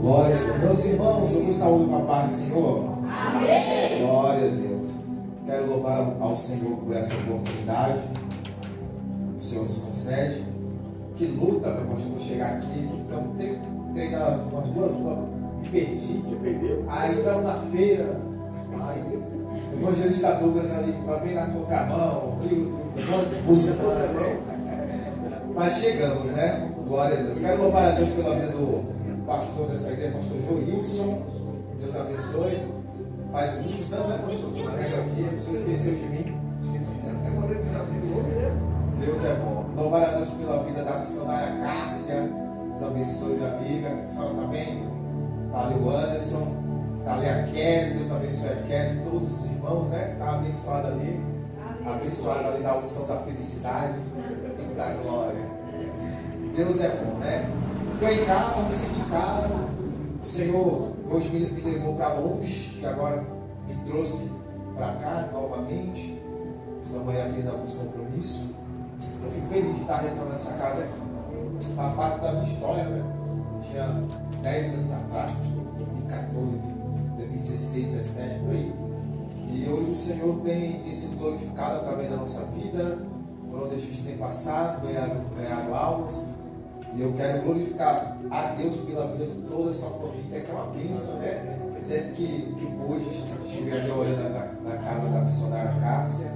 Glória a Deus. Meus irmãos, eu vos saúdo com a paz do Senhor. Amém. Glória a Deus. Quero louvar ao Senhor por essa oportunidade. O Senhor nos concede. Que luta, meu pastor, chegar aqui. Então, tem que treinar umas 2 horas. Me perdi. Aí entramos na feira. Aí o evangelista Douglas ali vai vir na contramão. Música toda vez. Mas chegamos, né? Glória a Deus. Quero louvar a Deus pela vida do pastor dessa igreja, pastor Joilson. Deus abençoe. Faz muitos anos, né, pastor? Eu prego aqui, você esqueceu de mim. Deus é bom. Louvar a Deus pela vida da missionária Cássia. Deus abençoe, minha amiga. A senhora também. Está ali o Anderson. Está ali a Kelly. Deus abençoe a Kelly. Todos os irmãos, né? Está abençoado ali. Abençoado ali da unção da felicidade e da glória. Deus é bom, né? Estou em casa, me sinto em casa. O Senhor hoje me levou para longe e agora me trouxe para cá novamente. Amanhã tem alguns compromissos. Eu fico feliz de estar retornando essa casa aqui. Faz parte da minha história, né? Tinha 10 anos atrás, 2014, 2016, 2017, por aí. E hoje o Senhor tem sido glorificado através da nossa vida, por onde a gente tem passado, ganhado almas. E eu quero glorificar a Deus pela vida de toda a sua família, que é uma bênção, né? Sempre que hoje a gente estiver ali olhando na casa da missionária Cássia,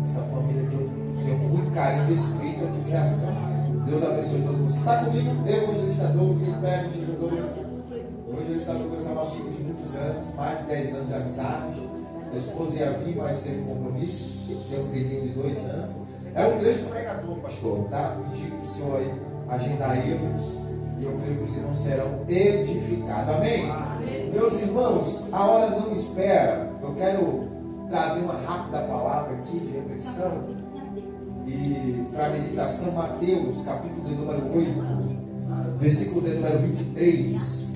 essa família que eu tenho muito carinho, respeito e admiração. Deus abençoe todos vocês. Está comigo? Eu, evangelista Douglas, Felipe Douglas. O evangelista Douglas é um amigo de muitos anos, mais de 10 anos de amizade. Minha esposa ia vir, mas teve um compromisso. Tem um filhinho de 2 anos. É um grande pregador, pastor, tá? Pedi para o senhor aí agendar ele. E eu creio que os irmãos serão edificados. Amém? Amém? Meus irmãos, a hora não espera. Eu quero trazer uma rápida palavra aqui de reflexão e para meditação. Mateus, capítulo de número 8, versículo de número 23.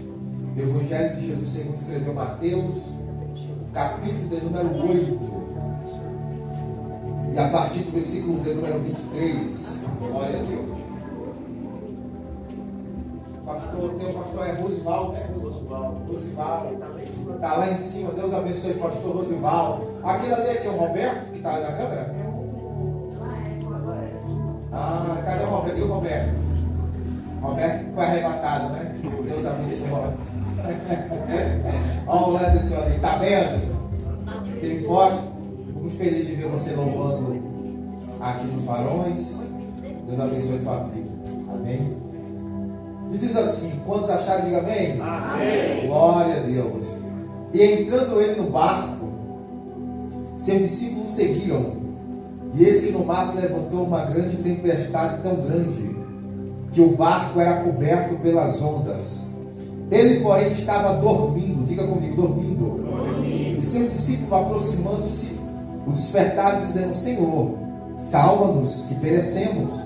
O Evangelho de Jesus segundo escreveu Mateus, capítulo de número 8, e a partir do versículo de número 23. Glória a Deus. Tem o pastor Rosivaldo, né? Rosivaldo. Está lá em cima. Deus abençoe o pastor Rosivaldo. Aquele ali aqui é o Roberto, que está ali na câmera? Ah, cadê o Roberto? E o Roberto? Roberto foi arrebatado, né? Deus abençoe. Olha o Anderson ali. Está bem, Anderson? Bem forte. Muito feliz de ver você louvando aqui nos varões. Deus abençoe a tua vida. Amém? E diz assim: quantos acharam, diga amém? Amém. Glória a Deus. E entrando ele no barco, seus discípulos seguiram. E eis que no mar se levantou uma grande tempestade, tão grande que o barco era coberto pelas ondas. Ele, porém, estava dormindo. Diga comigo, dormindo. E seus discípulos, aproximando-se, o despertaram, dizendo: Senhor, salva-nos, que perecemos.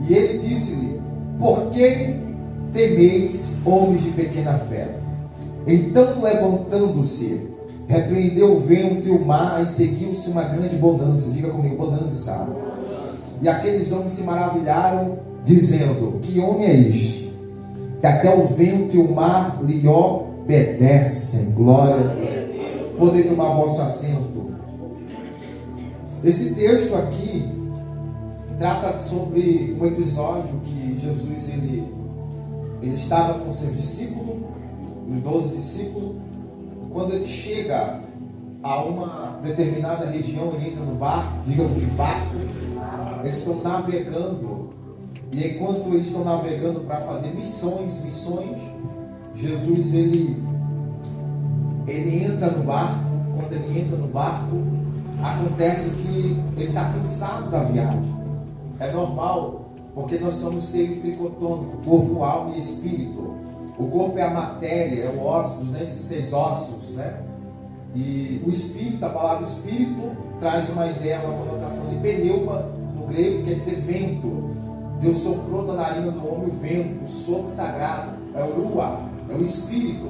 E ele disse-lhe: por que temeis, homens de pequena fé? Então, levantando-se, repreendeu o vento e o mar, e seguiu-se uma grande bonança. Diga comigo, bonança. E aqueles homens se maravilharam, dizendo: que homem é este, que até o vento e o mar lhe obedecem? Glória a Deus. Podem tomar vosso assento. Esse texto aqui trata sobre um episódio que Jesus ele estava com seus discípulos, os 12 discípulos. Quando ele chega a uma determinada região, ele entra no barco. Diga que barco. Eles estão navegando, e enquanto eles estão navegando para fazer missões, Jesus ele entra no barco. Quando ele entra no barco, acontece que ele está cansado da viagem. É normal, porque nós somos seres tricotômicos, corpo, alma e espírito. O corpo é a matéria, é o osso, 206 ossos, né? E o espírito, a palavra espírito, traz uma ideia, uma conotação de pneuma, no grego, quer dizer vento. Deus soprou da narina do homem o vento, o sopro sagrado, é o ruach, é o espírito.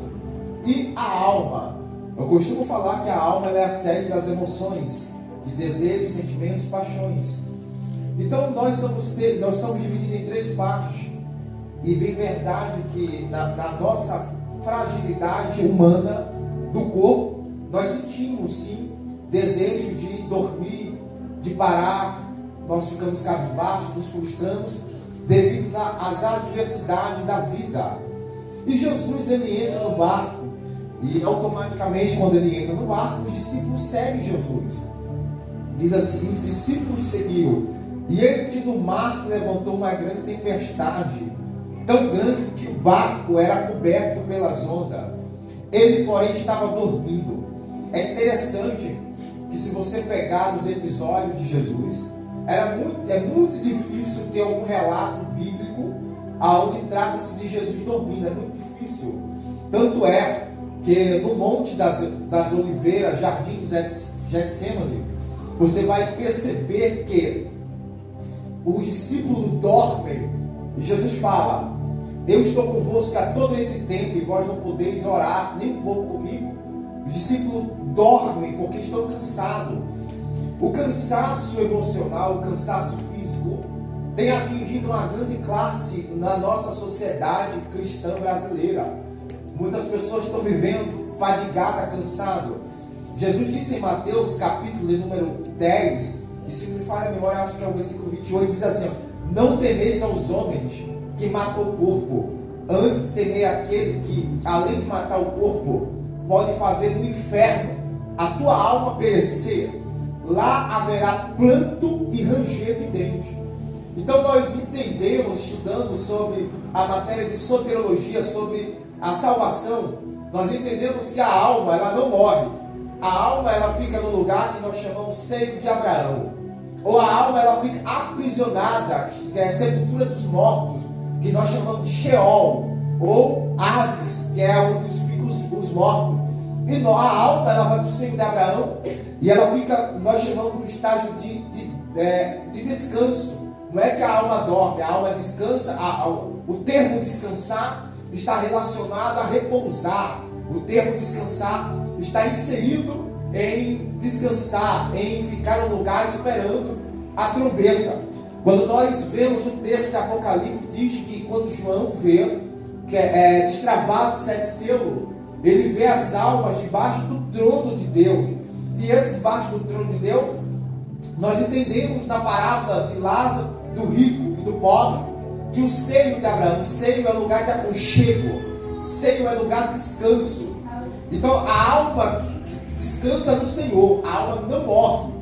E a alma, eu costumo falar que a alma é a sede das emoções, de desejos, sentimentos, paixões. Então nós somos divididos em 3 partes. E bem verdade que na nossa fragilidade humana do corpo, nós sentimos sim desejo de dormir, de parar, nós ficamos cabisbaixos, nos frustramos devido às adversidades da vida. E Jesus, ele entra no barco, e automaticamente quando ele entra no barco, os discípulos seguem Jesus. Diz assim: os discípulos seguiram, e eis que no mar se levantou uma grande tempestade, tão grande que o barco era coberto pelas ondas. Ele, porém, estava dormindo. É interessante que, se você pegar os episódios de Jesus, é muito difícil ter algum relato bíblico onde trata-se de Jesus dormindo. É muito difícil. Tanto é que no Monte das Oliveiras, Jardim do Getsemane, você vai perceber que os discípulos dormem e Jesus fala: eu estou convosco há todo esse tempo e vós não podeis orar nem um pouco comigo. Os discípulos dormem porque estão cansados. O cansaço emocional, o cansaço físico tem atingido uma grande classe na nossa sociedade cristã brasileira. Muitas pessoas estão vivendo fadigadas, cansadas. Jesus disse em Mateus capítulo de número 10, e se me falha a memória, acho que é o versículo 28, diz assim: não temeis aos homens que matam o corpo, antes temei aquele que, além de matar o corpo, pode fazer no inferno a tua alma perecer. Lá haverá pranto e ranger de dentes. Então nós entendemos, estudando sobre a matéria de soteriologia, sobre a salvação, nós entendemos que a alma, ela não morre. A alma, ela fica no lugar que nós chamamos seio de Abraão. Ou a alma, ela fica aprisionada, que é a sepultura dos mortos, que nós chamamos de Sheol, ou Hades, que é onde ficam os mortos. E a alma, ela vai para o seio de Abraão, e ela fica, nós chamamos do estágio de descanso. Não é que a alma dorme, a alma descansa. O termo descansar está relacionado a repousar. O termo descansar está inserido em descansar, em ficar no lugar esperando a trombeta. Quando nós vemos o texto de Apocalipse, diz que quando João vê que é destravado 7 selos, ele vê as almas debaixo do trono de Deus. E esse debaixo do trono de Deus, nós entendemos na parábola de Lázaro, do rico e do pobre, que o seio de Abraão, o seio é lugar de aconchego, seio é lugar de descanso. Então a alma descansa no Senhor, a alma não morre.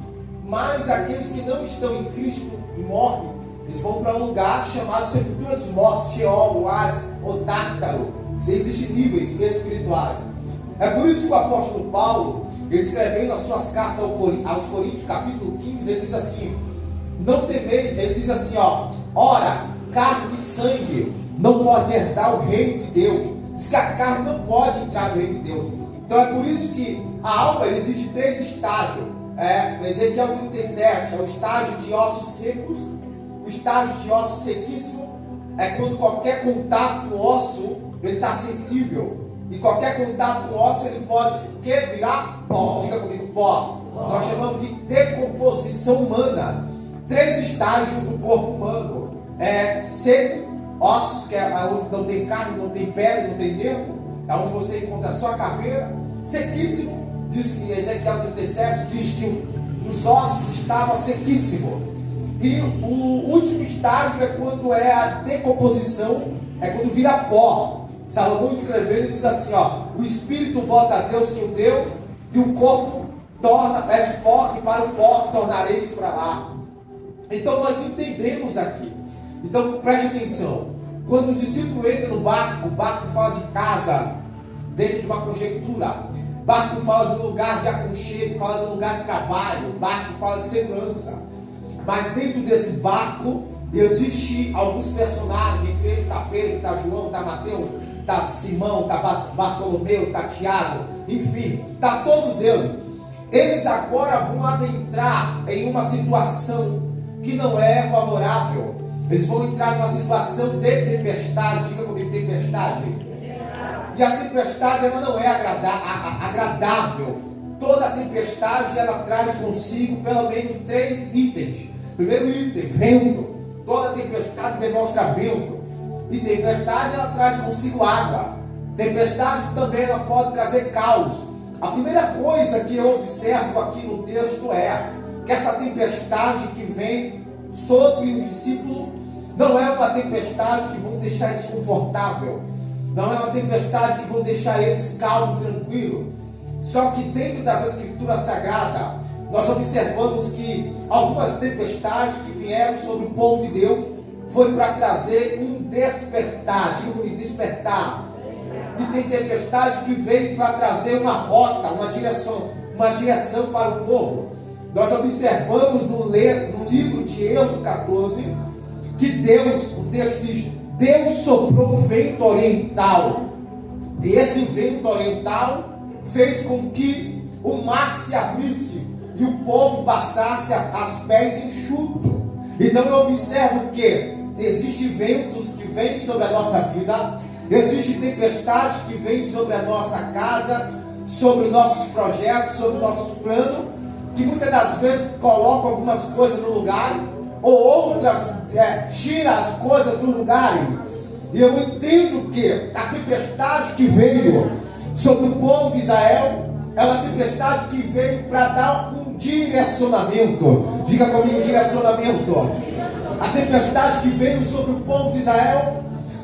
Mas aqueles que não estão em Cristo e morrem, eles vão para um lugar chamado sepultura dos mortos, Sheol, Hades ou Tártaro. Existem níveis espirituais. É por isso que o apóstolo Paulo, ele escrevendo as suas cartas aos Coríntios, capítulo 15, ele diz assim: não temei, ele diz assim, ora, carne e sangue não pode herdar o reino de Deus. Diz que a carne não pode entrar no reino de Deus. Então é por isso que a alma existe 3 estágios. Ezequiel 37 é o estágio de ossos secos. O estágio de osso sequíssimo é quando qualquer contato com o osso ele está sensível. E qualquer contato com o osso ele pode virar pó. Diga comigo, pó. Nós chamamos de decomposição humana. 3 estágios do corpo humano: seco, ossos, que é onde não tem carne, não tem pele, não tem nervo, é onde você encontra só a caveira. Sequíssimo, diz que Ezequiel 37 diz que os ossos estavam sequíssimos. E o último estágio é quando é a decomposição, é quando vira pó. Salomão escrevendo diz assim, o espírito volta a Deus que o deu, e o corpo torna pó, e para o pó tornareis para lá. Então nós entendemos aqui. Então preste atenção. Quando os discípulos entram no barco, o barco fala de casa, dentro de uma conjectura. O barco fala de um lugar de aconchego, fala de um lugar de trabalho. O barco fala de segurança. Mas dentro desse barco existe alguns personagens. Entre eles está Pedro, está João, está Mateus, está Simão, está Bartolomeu, está Tiago. Enfim, está todos eles. Eles agora vão adentrar em uma situação que não é favorável. Eles vão entrar numa situação de tempestade. Diga comigo, tempestade. E a tempestade ela não é agradável. Toda tempestade ela traz consigo pelo menos 3 itens. Primeiro item, vento. Toda tempestade demonstra vento. E tempestade ela traz consigo água. Tempestade também ela pode trazer caos. A primeira coisa que eu observo aqui no texto é que essa tempestade que vem sobre o discípulo não é uma tempestade que vão deixar eles confortável, não é uma tempestade que vão deixar eles calmo, tranquilo. Só que dentro das escrituras sagradas, nós observamos que algumas tempestades que vieram sobre o povo de Deus foi para trazer um despertar, digo de despertar. E tem tempestade que veio para trazer uma rota, uma direção para o povo. Nós observamos no livro de Êxodo 14 que Deus, o texto diz, Deus soprou um vento oriental. E esse vento oriental fez com que o mar se abrisse e o povo passasse aos pés enxutos. Então eu observo que existem ventos que vêm sobre a nossa vida, existem tempestades que vêm sobre a nossa casa, sobre nossos projetos, sobre nossos planos, que muitas das vezes colocam algumas coisas no lugar, ou outras tiram as coisas do lugar. E eu entendo que a tempestade que veio sobre o povo de Israel é uma tempestade que veio para dar um direcionamento. Diga comigo, direcionamento. A tempestade que veio sobre o povo de Israel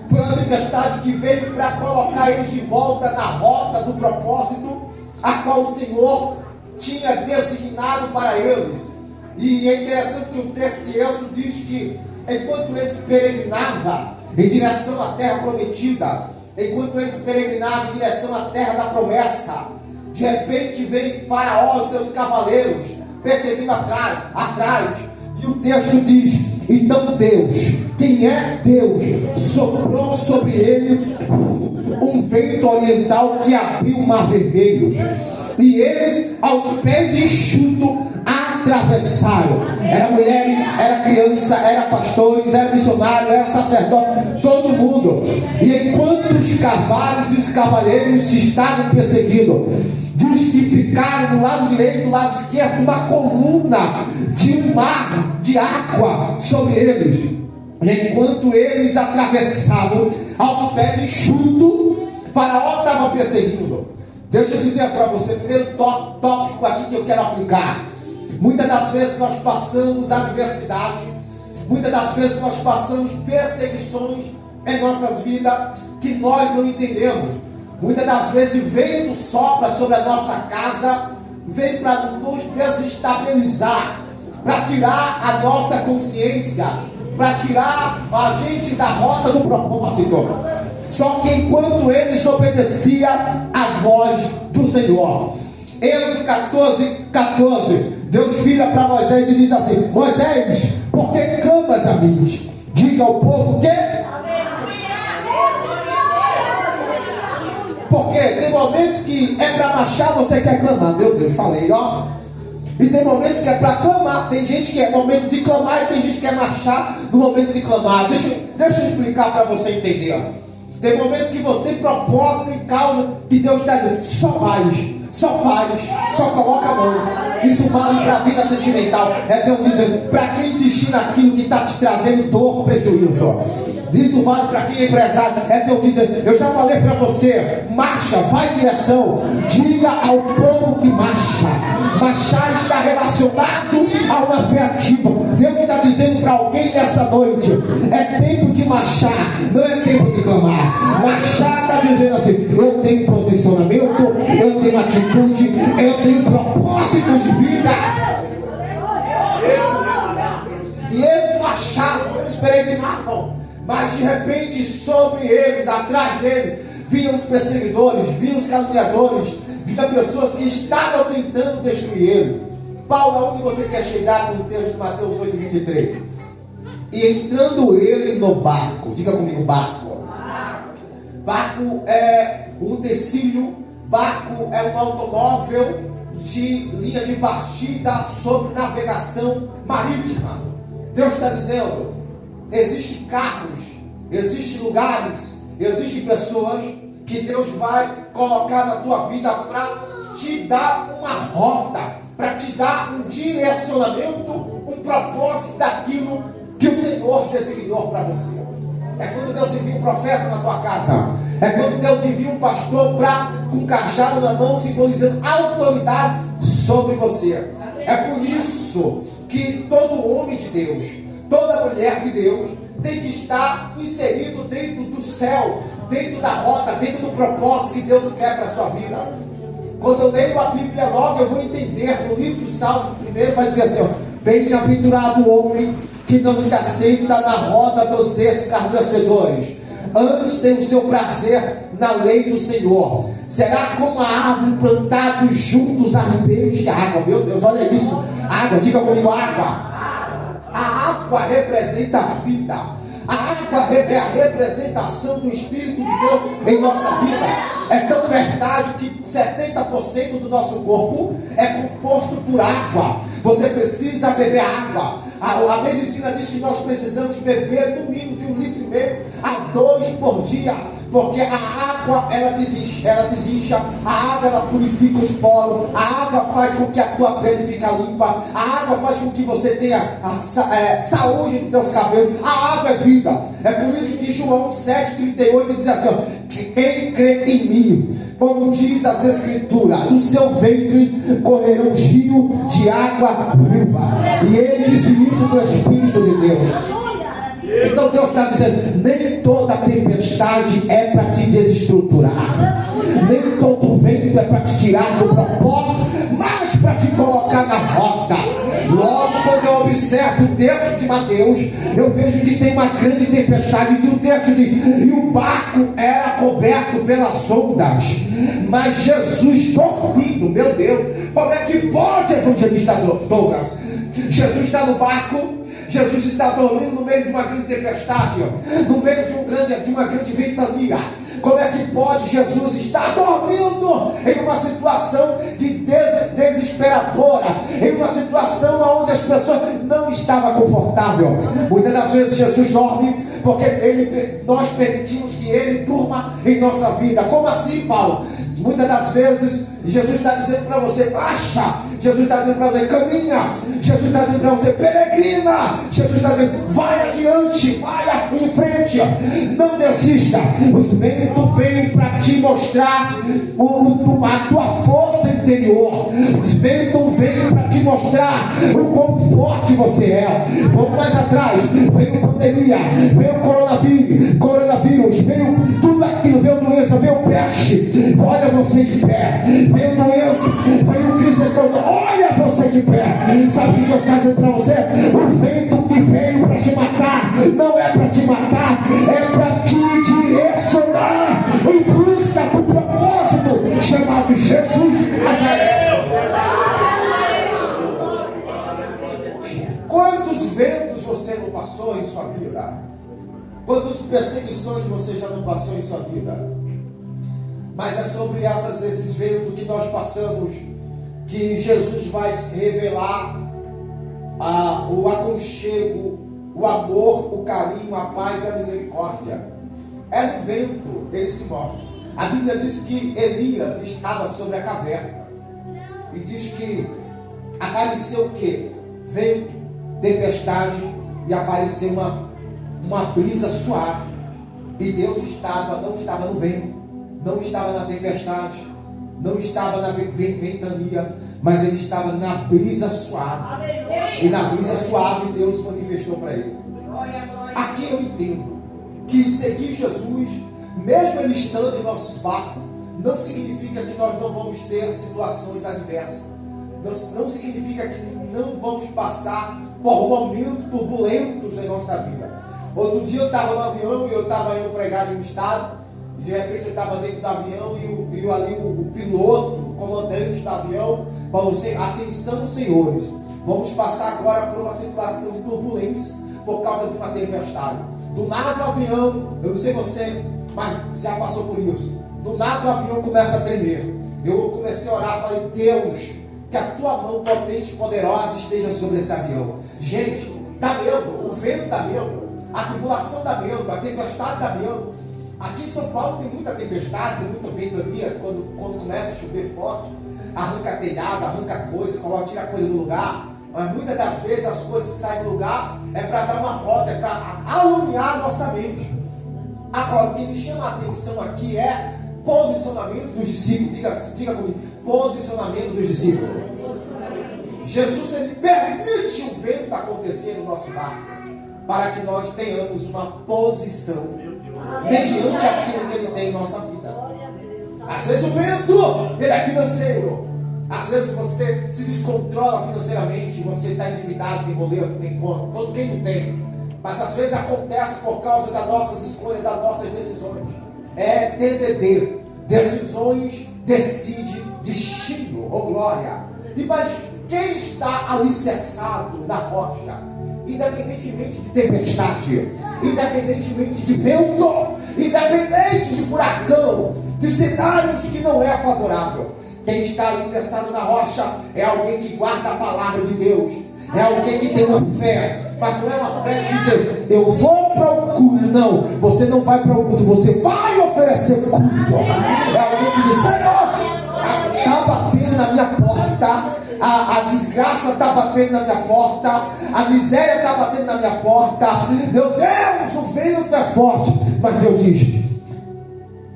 foi uma tempestade que veio para colocar eles de volta na rota do propósito a qual o Senhor tinha designado para eles. E é interessante que o texto de Êxodo diz que enquanto eles peregrinavam em direção à terra prometida, enquanto eles peregrinavam em direção à terra da promessa, de repente veio Faraó e seus cavaleiros perseguindo atrás. E o texto diz: então Deus, quem é Deus, soprou sobre ele um vento oriental que abriu o mar vermelho. E eles, aos pés enxutos, atravessaram. Era mulheres, era criança, era pastores, era missionário, era sacerdote, todo mundo. E enquanto os cavalos e os cavaleiros se estavam perseguindo, diz que ficaram do lado direito, do lado esquerdo, uma coluna de um mar de água sobre eles. Enquanto eles atravessavam aos pés enxutos, Faraó estava perseguindo. Deixa eu dizer para você, primeiro tópico aqui que eu quero aplicar. Muitas das vezes nós passamos adversidade, muitas das vezes nós passamos perseguições em nossas vidas que nós não entendemos. Muitas das vezes vento sopra sobre a nossa casa, vem para nos desestabilizar, para tirar a nossa consciência, para tirar a gente da rota do propósito. Só que enquanto eles obedeciam a voz do Senhor, Êxodo 14, Deus vira para Moisés e diz assim: Moisés, por que clamas a mim? Diga ao povo que... Porque tem momentos que é para marchar, você quer clamar. Meu Deus, falei, ó. E tem momentos que é para clamar. Tem gente que é momento de clamar e tem gente que quer marchar no momento de clamar. Deixa eu explicar para você entender, ó. Tem momento que você tem propósito em causa que Deus está dizendo: só faz, só coloca a mão. Isso vale para a vida sentimental. É Deus dizendo: para quem insistir naquilo que está te trazendo dor, prejuízo. Isso vale para quem é empresário. É Deus dizendo: eu já falei para você, marcha, vai em direção. Diga ao povo que marcha. Marchar está relacionado a uma fé ativa. Deus está dizendo para alguém nessa noite: é tempo de marchar, não é tempo de clamar. Marchar está dizendo assim: eu tenho posicionamento, eu tenho atitude, eu tenho propósito de vida. E eles marchavam, eles peregrinavam. Mas de repente sobre eles, atrás dele, vinham os perseguidores, vinham os caluniadores, vinham pessoas que estavam tentando destruir ele. Paulo, aonde você quer chegar com o texto de Mateus 8:23? E entrando ele no barco, diga comigo, barco. Barco é um utensílio, barco é um automóvel de linha de partida sobre navegação marítima. Deus está dizendo: existem carros, existem lugares, existem pessoas que Deus vai colocar na tua vida para te dar uma rota, para te dar um direcionamento, um propósito daquilo que o Senhor designou para você. É quando Deus envia um profeta na tua casa. É quando Deus envia um pastor com um cajado na mão, simbolizando autoridade sobre você. É por isso que todo homem de Deus, toda mulher de Deus, tem que estar inserido dentro do céu, dentro da rota, dentro do propósito que Deus quer para a sua vida. Quando eu leio a Bíblia logo, eu vou entender. No livro do Salmo, primeiro vai dizer assim: bem-aventurado o homem que não se assenta na roda dos escarnecedores, antes tem o seu prazer na lei do Senhor. Será como a árvore plantada juntos a ribeiros de água. Meu Deus, olha isso. Água, diga comigo, água. A água representa a vida. A água é a representação do Espírito de Deus em nossa vida. É tão verdade que 70% do nosso corpo é composto por água. Você precisa beber água. A medicina diz que nós precisamos beber no mínimo de 1,5 litro a 2 por dia, porque a água ela desincha, a água ela purifica os poros, a água faz com que a tua pele fique limpa, a água faz com que você tenha saúde nos teus cabelos. A água é vida. É por isso que João 7,38 diz assim: quem crê em mim, como diz as Escrituras, do seu ventre correrá um rio de água viva. E ele disse isso do Espírito de Deus. Então Deus está dizendo: nem toda tempestade é para te desestruturar, nem todo vento é para te tirar do propósito, mas para te colocar na rota. Logo, quando eu observo o texto de Mateus, eu vejo que tem uma grande tempestade, e o texto diz: e o barco era coberto pelas ondas, mas Jesus dormindo. Meu Deus, como é que pode, evangelista Douglas? Jesus está no barco, Jesus está dormindo no meio de uma grande tempestade, no meio de uma grande ventania. Como é que pode Jesus estar dormindo em uma situação desesperadora, em uma situação onde as pessoas não estavam confortáveis? Muitas das vezes Jesus dorme porque nós permitimos que Ele durma em nossa vida. Como assim, Paulo? Muitas das vezes Jesus está dizendo para você: baixa. Jesus está dizendo para você: caminha. Jesus está dizendo para você: peregrina. Jesus está dizendo: vai adiante, vai em frente, não desista. Os ventos vêm para te mostrar a tua força interior. Os ventos vêm para te mostrar o quão forte você é. Vamos mais atrás. Veio pandemia, veio coronavírus, veio tudo aquilo, veio doença, veio peste. Olha você de pé. Veio doença, veio crise econômica. Olha você de pé. Sabe o que Deus está dizendo para você? O vento que veio para te matar não é para te matar, é para te direcionar em busca do propósito chamado Jesus Nazaré. Quantos ventos você não passou em sua vida? Quantas perseguições você já não passou em sua vida? Mas é sobre esses ventos que nós passamos que Jesus vai revelar o aconchego, o amor, o carinho, a paz e a misericórdia. É no vento ele se mostra. A Bíblia diz que Elias estava sobre a caverna e diz que apareceu o quê? Vento, tempestade, e apareceu uma brisa suave. E Deus não estava no vento, não estava na tempestade, não estava na ventania, mas ele estava na brisa suave. E na brisa suave Deus se manifestou para ele. Aqui eu entendo que seguir Jesus, mesmo ele estando em nossos barcos, não significa que nós não vamos ter situações adversas. Não significa que não vamos passar por momentos turbulentos em nossa vida. Outro dia eu estava no avião e eu estava indo pregar em um estado, e de repente eu estava dentro do avião e ali o piloto, o comandante do avião falou assim: atenção, senhores, vamos passar agora por uma situação de turbulência por causa de uma tempestade. Do nada do avião, eu não sei você, mas já passou por isso, do nada o avião começa a tremer. Eu comecei a orar, falei: Deus, que a tua mão potente e poderosa esteja sobre esse avião. Gente, dá medo, o vento dá medo, a tribulação dá medo, a tempestade dá medo. Aqui em São Paulo tem muita tempestade, tem muita ventania. Quando começa a chover forte, arranca telhado, arranca coisa, tira coisa do lugar. Mas muitas das vezes as coisas que saem do lugar é para dar uma rota, é para alinhar a nossa mente. Agora, o que me chama a atenção aqui é posicionamento dos discípulos. Diga comigo, posicionamento dos discípulos. Jesus, ele permite o vento acontecer no nosso barco, para que nós tenhamos uma posição mediante aquilo que ele tem em nossa vida. Às vezes o vento, ele é financeiro. Às vezes você se descontrola financeiramente, você está endividado, tem boleto, tem conta, todo quem não tem. Mas às vezes acontece por causa das nossas escolhas, das nossas decisões. É DDD. Decisões decide destino, oh glória. E mas quem está alicerçado na rocha, independentemente de tempestade, independentemente de vento, independente de furacão, de cenários que não é favorável, quem está alicerçado na rocha é alguém que guarda a palavra de Deus, é alguém que tem uma fé, mas não é uma fé de dizer, eu vou para o culto. Não, você não vai para o culto, você vai oferecer culto. É alguém que diz, Senhor, está batendo na minha porta, a desgraça está batendo na minha porta, a miséria está batendo na minha porta, meu Deus, o vento é forte, mas Deus diz,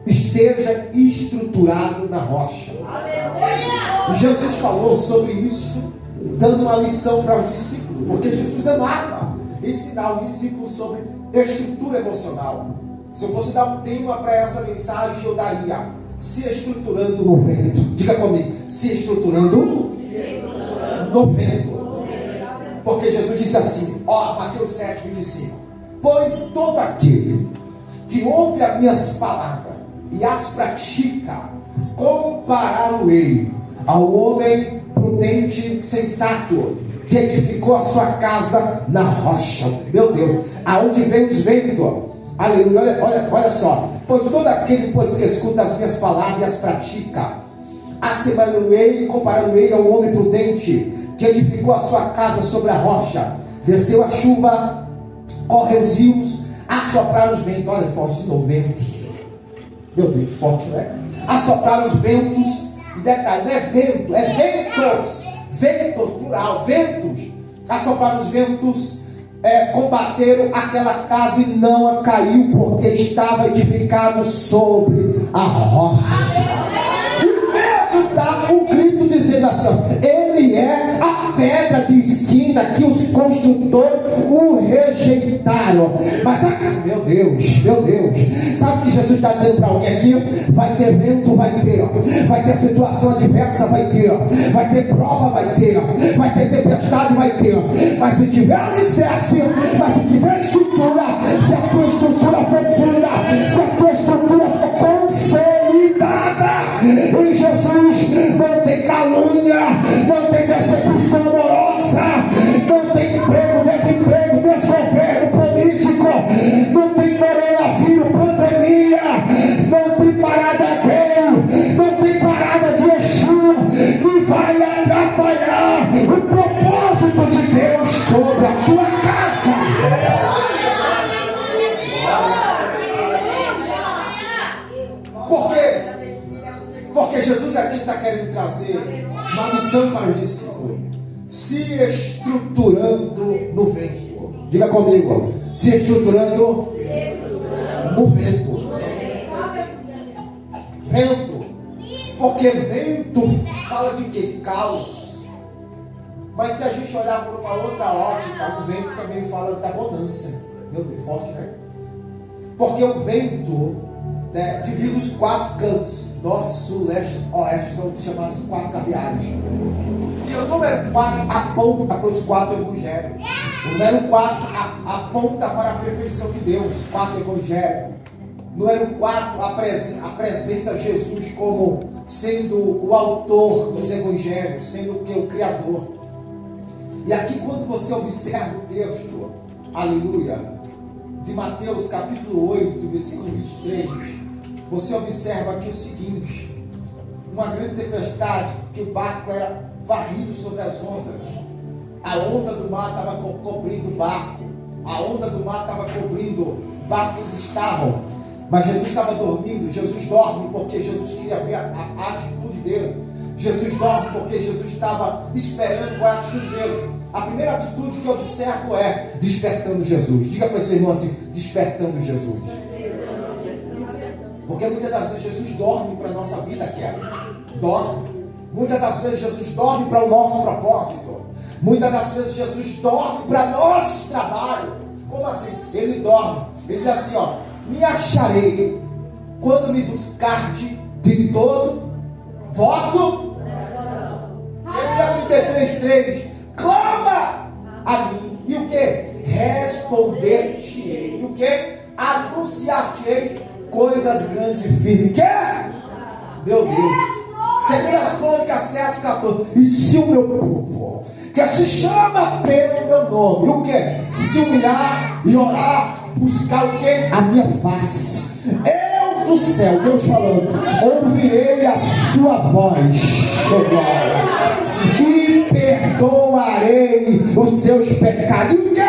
esteja estruturado na rocha. E Jesus falou sobre isso, dando uma lição para os discípulos, porque Jesus amava ensinar os discípulos sobre estrutura emocional. Se eu fosse dar um tema para essa mensagem, eu daria se estruturando no vento. Diga comigo, se estruturando no vento. Porque Jesus disse assim, Mateus 7, 25: pois todo aquele que ouve as minhas palavras e as pratica, compará-lo-ei ao homem prudente, sensato, que edificou a sua casa na rocha. Meu Deus, aonde vem os ventos? Aleluia, olha só. Pois todo aquele, pois, que escuta as minhas palavras e as pratica, assemelhá-lo-ei e compará-lo-ei ao homem prudente, que edificou a sua casa sobre a rocha. Desceu a chuva, correu os rios, assopraram os ventos. Olha, forte de novo, ventos. Meu Deus, forte, não é? Assopraram os ventos. E detalhe, não é vento, é ventos. Ventos, plural, ventos. Assopraram os ventos, combateram aquela casa e não a caiu, porque estava edificado sobre a rocha. E o vento dá um grito dizendo assim: ele é a pedra de esquina que os construtores o rejeitaram. Mas, meu Deus, sabe o que Jesus está dizendo para alguém aqui? Vai ter vento, vai ter situação adversa, vai ter prova, vai ter tempestade, vai ter. Mas se tiver alicerce, mas se tiver estrutura, se a tua estrutura for funda, se a tua estrutura for consolidada em Jesus, não tem calúnia, não tem decepção amorosa, não tem emprego, desemprego, desgoverno político, não tem coronavírus, pandemia, não tem parada dele, não tem parada de Exu que vai atrapalhar o propósito de Deus sobre a tua casa. Por quê? Porque Jesus aqui está querendo trazer uma missão para os discípulos: se estruturando no vento. Diga comigo, se estruturando no vento. Vento. Porque vento fala de quê? De caos. Mas se a gente olhar por uma outra ótica, o vento também fala da abundância. Meu Deus, forte, né? Porque o vento divide os 4 cantos: norte, sul, leste, oeste, são chamados 4 cardeais. E o número 4 aponta para os 4 evangelhos. O número 4 aponta para a perfeição de Deus, 4 evangelhos. O número 4 apresenta Jesus como sendo o autor dos evangelhos, sendo o Criador. E aqui, quando você observa o texto, aleluia, de Mateus capítulo 8, versículo 23, você observa aqui o seguinte: uma grande tempestade, que o barco era varrido sobre as ondas, a onda do mar estava cobrindo o barco, a onda do mar estava cobrindo o barco que eles estavam, mas Jesus estava dormindo. Jesus dorme porque Jesus queria ver a atitude dele. Jesus dorme porque Jesus estava esperando qual é a atitude dele. A primeira atitude que eu observo é despertando Jesus. Diga para esse irmão assim: despertando Jesus. Porque muitas das vezes Jesus dorme para a nossa vida, dorme. Muitas das vezes Jesus dorme para o nosso propósito. Muitas das vezes Jesus dorme para nosso trabalho. Como assim? Ele dorme. Ele diz assim, ó: me acharei quando me buscarde de todo vosso. Jeremias 33:3. Clama a mim. E o que? Responder-te-ei. E o que? Anunciar-te-ei coisas grandes e firmes. Que? Meu Deus. Segundo as Crônicas 7:14. E se o meu povo, que se chama pelo meu nome, o que? Se humilhar e orar, buscar o que? A minha face. Eu do céu, Deus falando, ouvirei a sua voz, e perdoarei os seus pecados. E o que?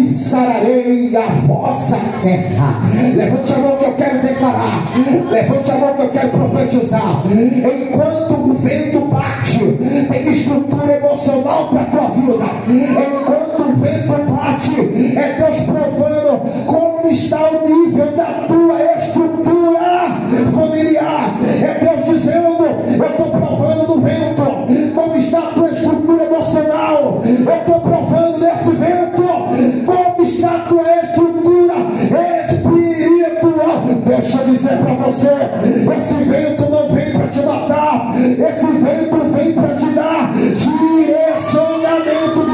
E sararei a vossa terra. Levante a mão que eu quero declarar. Levante a mão que eu quero profetizar. Enquanto o vento bate, tem estrutura emocional para a tua vida. Enquanto o vento bate, é Deus provando como está o nível da tua estrutura familiar. É Deus dizendo: eu estou provando no vento como está a tua estrutura emocional. Eu estou provando nesse vento como está a tua estrutura espiritual. Deixa eu dizer para você: esse vento não vem para te matar, esse vento vem para te dar direcionamento de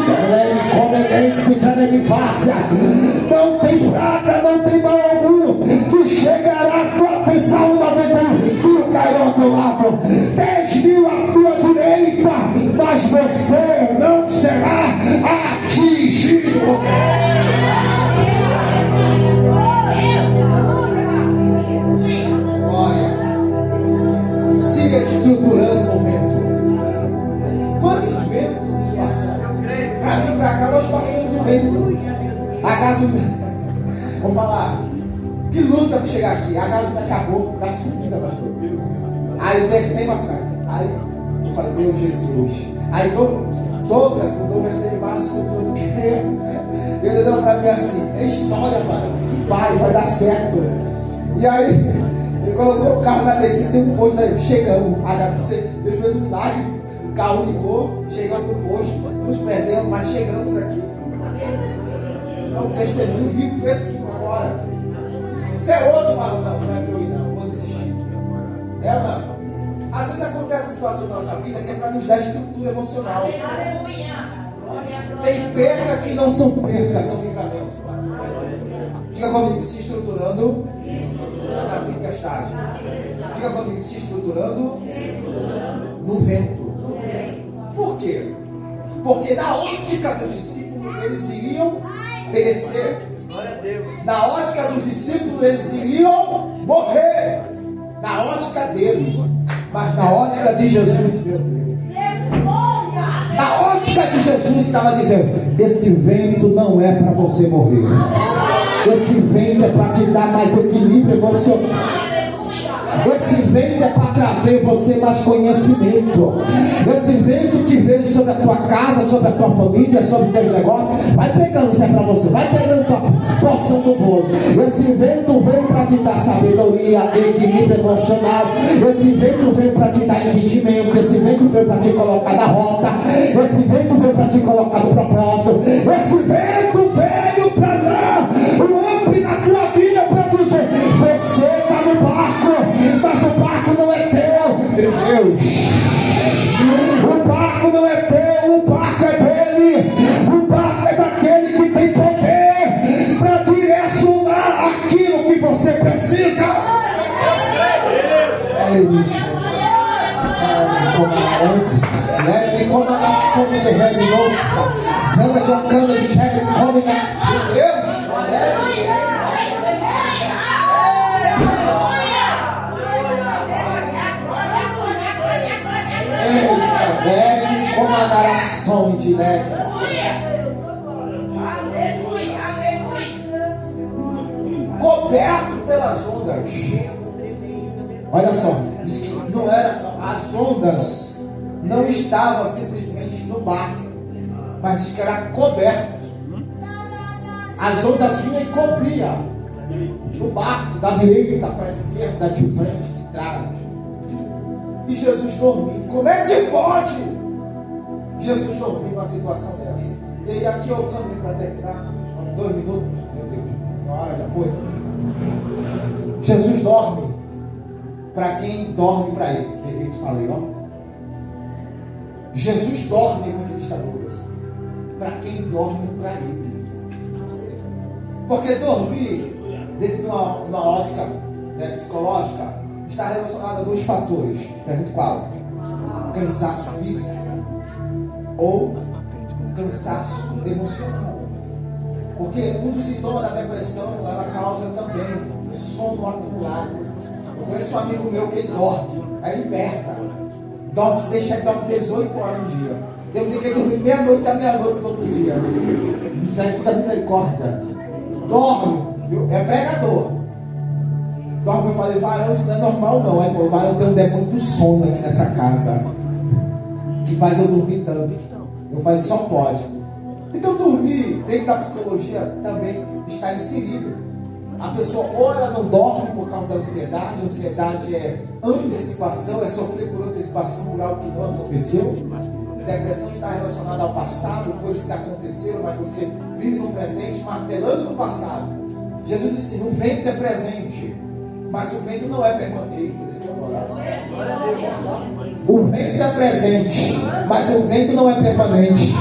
não tem praga, não tem mal algum que chegará a tua atenção. 91.000 cairão ao teu lado, 10.000 à tua direita, mas você não será atingido. Siga estruturando o vento. Quantos ventos passaram? Para vir para cá, nós passamos de vento. A gasolina, vou falar, que luta para chegar aqui. A gasolina acabou da subida, pastor. Aí eu desci atrás. Aí eu falei: meu Jesus. Aí Douglas teve mais escultura que eu. Ele deu para mim assim: é história, mano. Vai dar certo. E aí ele colocou o carro na descida, tem um posto, aí chegamos. Deus fez um milagre, o carro ligou, chegamos no posto, nos perdemos, mas chegamos aqui. É um testemunho vivo, fresquinho agora. Se é outro, fala: não é para eu ir, não, vou desistir. É, mano. Às vezes acontece situação na nossa vida que é para nos dar estrutura emocional. Tem perca que não são percas, são livramentos. Diga comigo: se estruturando na tempestade. Diga comigo: se estruturando no vento. Por quê? Porque na ótica dos discípulos eles iriam perecer. Na ótica dos discípulos eles iriam morrer. Na ótica dele. Mas na ótica de Jesus, na ótica de Jesus, estava dizendo: esse vento não é para você morrer. Esse vento é para te dar mais equilíbrio emocional. Esse vento é para trazer você mais conhecimento. Esse vento que veio sobre a tua casa, sobre a tua família, sobre os teus negócios, vai pegando, se é para você, vai pegando tua porção do bolo. Esse vento veio para te dar sabedoria, equilíbrio emocional. Esse vento veio para te dar entendimento. Esse vento veio para te colocar na rota. Esse vento veio para te colocar no propósito. Esse vento veio para dar um up na tua vida, para dizer: você está no barco, mas o barco não é teu. Meu Deus, o barco não é teu, o barco é dele. O barco é daquele que tem poder para direcionar aquilo que você precisa. Ele como a nação de rei nossa, zama de ocana de terra de códiga. Meu Deus, ele como a nação de rei. Coberto pelas ondas. Olha só, diz que não era, as ondas não estavam simplesmente no barco, mas diz que era coberto. As ondas vinham e cobriam. no barco, da direita para a esquerda, de frente, de trás. E Jesus dormiu. Como é que pode Jesus dormir numa situação dessa? E aí aqui é o caminho para terminar. 2 minutos, meu Deus. Olha, já foi. Jesus dorme para quem dorme para ele. Eu te falei, ó. Jesus dorme, evangelista Douglas, para quem dorme para ele. Porque dormir, dentro de uma ótica, né, psicológica, está relacionado a 2 fatores. Pergunto qual? Cansaço físico ou cansaço emocional. Porque um dos sintomas da depressão, ela causa também sono acumulado. Eu conheço um amigo meu que ele dorme, aí liberta. Dorme, deixa ele dormir 18 horas no dia. Tem um dia que ele dorme meia-noite a meia-noite todo dia. Misericórdia, misericórdia. Dorme, viu? É pregador. Dorme, eu falei, varão, isso não é normal não. Aí falou, varão, tem um demônio do sono aqui nessa casa, que faz eu dormir tanto. Eu falei, só pode. Então dormir, dentro da psicologia, também está inserido. A pessoa ou ela não dorme por causa da ansiedade. Ansiedade é antecipação, é sofrer por antecipação por algo que não aconteceu. Depressão está relacionada ao passado, coisas que aconteceram, mas você vive no presente, martelando no passado. Jesus disse, o vento é presente, mas o vento não é permanente. O vento é presente, mas o vento não é permanente.